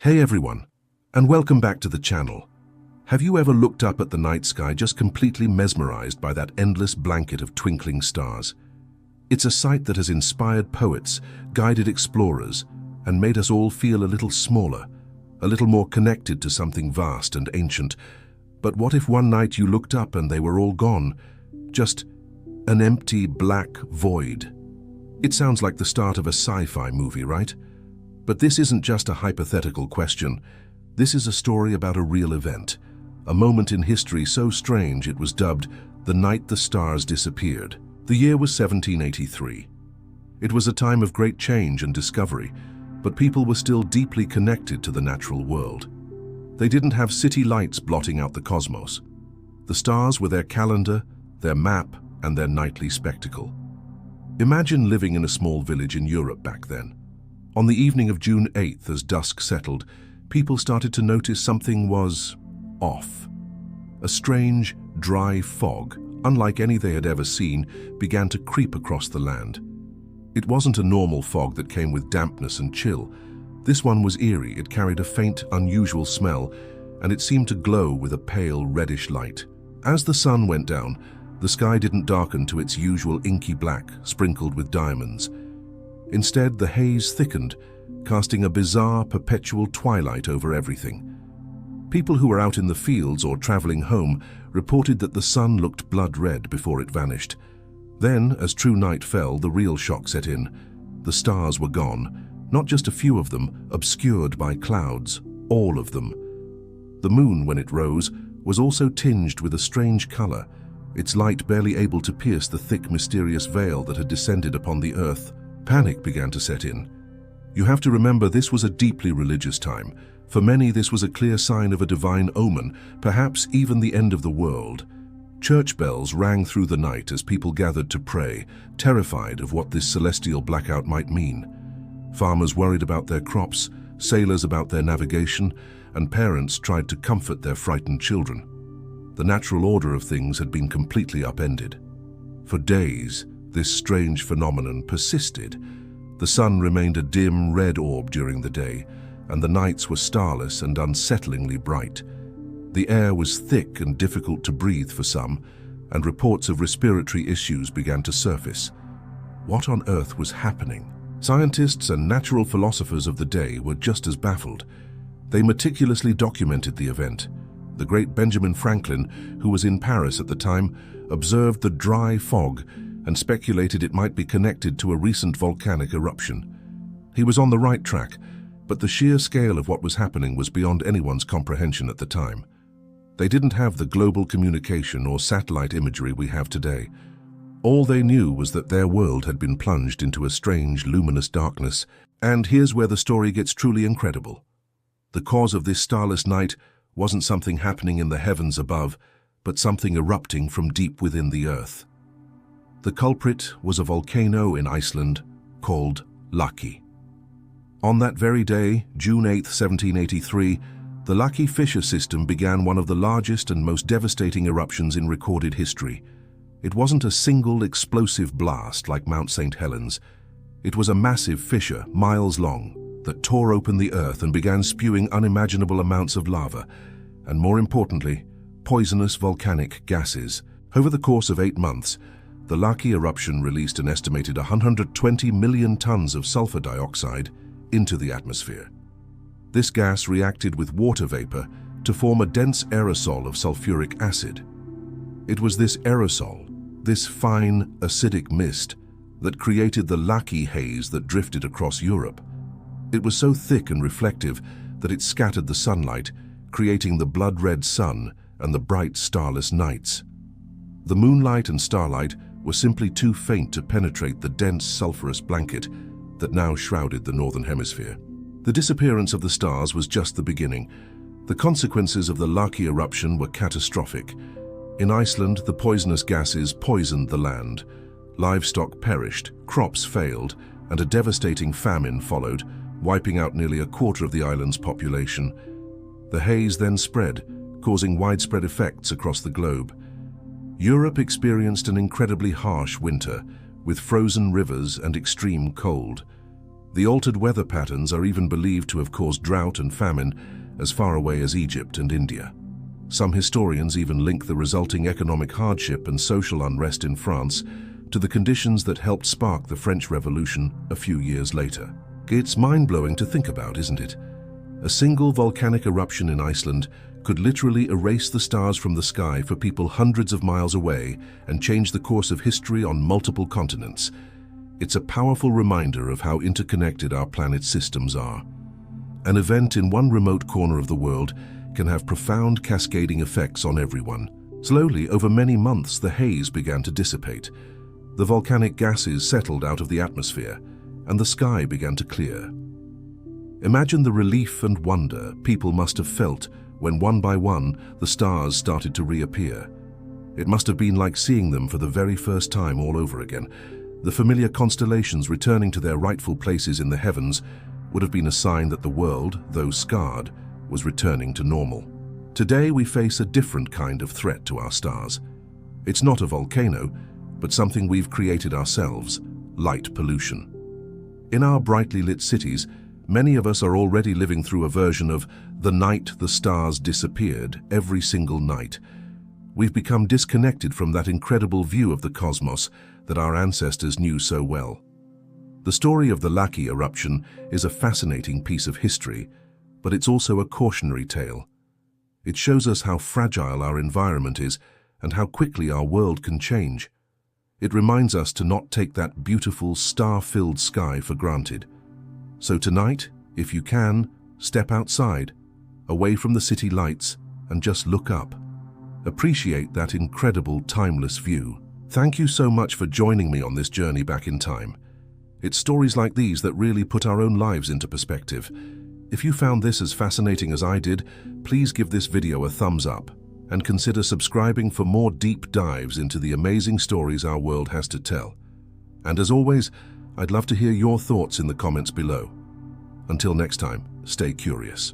Hey everyone, and welcome back to the channel. Have you ever looked up at the night sky just completely mesmerized by that endless blanket of twinkling stars? It's a sight that has inspired poets, guided explorers, and made us all feel a little smaller, a little more connected to something vast and ancient. But what if one night you looked up and they were all gone? Just an empty, black void. It sounds like the start of a sci-fi movie, right? But this isn't just a hypothetical question. This is a story about a real event, a moment in history so strange it was dubbed the night the stars disappeared. The year was 1783. It was a time of great change and discovery, but people were still deeply connected to the natural world. They didn't have city lights blotting out the cosmos. The stars were their calendar, their map, and their nightly spectacle. Imagine living in a small village in Europe back then. On the evening of June 8th, as dusk settled, people started to notice something was off. A strange, dry fog, unlike any they had ever seen, began to creep across the land. It wasn't a normal fog that came with dampness and chill. This one was eerie. It carried a faint, unusual smell, and it seemed to glow with a pale, reddish light. As the sun went down, the sky didn't darken to its usual inky black, sprinkled with diamonds. Instead, the haze thickened, casting a bizarre, perpetual twilight over everything. People who were out in the fields or traveling home reported that the sun looked blood-red before it vanished. Then, as true night fell, the real shock set in. The stars were gone, not just a few of them, obscured by clouds, all of them. The moon, when it rose, was also tinged with a strange color, its light barely able to pierce the thick, mysterious veil that had descended upon the earth. Panic began to set in. You have to remember, this was a deeply religious time. For many, this was a clear sign of a divine omen, perhaps even the end of the world. Church bells rang through the night as people gathered to pray, terrified of what this celestial blackout might mean. Farmers worried about their crops, sailors about their navigation, and parents tried to comfort their frightened children. The natural order of things had been completely upended. For days, this strange phenomenon persisted. The sun remained a dim, red orb during the day, and the nights were starless and unsettlingly bright. The air was thick and difficult to breathe for some, and reports of respiratory issues began to surface. What on earth was happening? Scientists and natural philosophers of the day were just as baffled. They meticulously documented the event. The great Benjamin Franklin, who was in Paris at the time, observed the dry fog and speculated it might be connected to a recent volcanic eruption. He was on the right track, but the sheer scale of what was happening was beyond anyone's comprehension at the time. They didn't have the global communication or satellite imagery we have today. All they knew was that their world had been plunged into a strange, luminous darkness. And here's where the story gets truly incredible. The cause of this starless night wasn't something happening in the heavens above, but something erupting from deep within the earth. The culprit was a volcano in Iceland called Laki. On that very day, June 8, 1783, the Laki fissure system began one of the largest and most devastating eruptions in recorded history. It wasn't a single explosive blast like Mount St. Helens. It was a massive fissure, miles long, that tore open the earth and began spewing unimaginable amounts of lava, and more importantly, poisonous volcanic gases. Over the course of 8 months, the Laki eruption released an estimated 120 million tons of sulfur dioxide into the atmosphere. This gas reacted with water vapor to form a dense aerosol of sulfuric acid. It was this aerosol, this fine, acidic mist, that created the Laki haze that drifted across Europe. It was so thick and reflective that it scattered the sunlight, creating the blood-red sun and the bright, starless nights. The moonlight and starlight were simply too faint to penetrate the dense, sulfurous blanket that now shrouded the northern hemisphere. The disappearance of the stars was just the beginning. The consequences of the Laki eruption were catastrophic. In Iceland, the poisonous gases poisoned the land. Livestock perished, crops failed, and a devastating famine followed, wiping out nearly a quarter of the island's population. The haze then spread, causing widespread effects across the globe. Europe experienced an incredibly harsh winter, with frozen rivers and extreme cold. The altered weather patterns are even believed to have caused drought and famine as far away as Egypt and India. Some historians even link the resulting economic hardship and social unrest in France to the conditions that helped spark the French Revolution a few years later. It's mind-blowing to think about, isn't it? A single volcanic eruption in Iceland could literally erase the stars from the sky for people hundreds of miles away and change the course of history on multiple continents. It's a powerful reminder of how interconnected our planet's systems are. An event in one remote corner of the world can have profound cascading effects on everyone. Slowly, over many months, the haze began to dissipate. The volcanic gases settled out of the atmosphere, and the sky began to clear. Imagine the relief and wonder people must have felt when one by one the stars started to reappear. It must have been like seeing them for the very first time all over again. The familiar constellations returning to their rightful places in the heavens would have been a sign that the world, though scarred, was returning to normal. Today we face a different kind of threat to our stars. It's not a volcano, but something we've created ourselves: light pollution. In our brightly lit cities, many of us are already living through a version of the night the stars disappeared every single night. We've become disconnected from that incredible view of the cosmos that our ancestors knew so well. The story of the Laki eruption is a fascinating piece of history, but it's also a cautionary tale. It shows us how fragile our environment is and how quickly our world can change. It reminds us to not take that beautiful, star-filled sky for granted. So tonight, if you can, step outside, away from the city lights, and just look up. Appreciate that incredible, timeless view. Thank you so much for joining me on this journey back in time. It's stories like these that really put our own lives into perspective. If you found this as fascinating as I did, please give this video a thumbs up and consider subscribing for more deep dives into the amazing stories our world has to tell. And as always, I'd love to hear your thoughts in the comments below. Until next time, stay curious.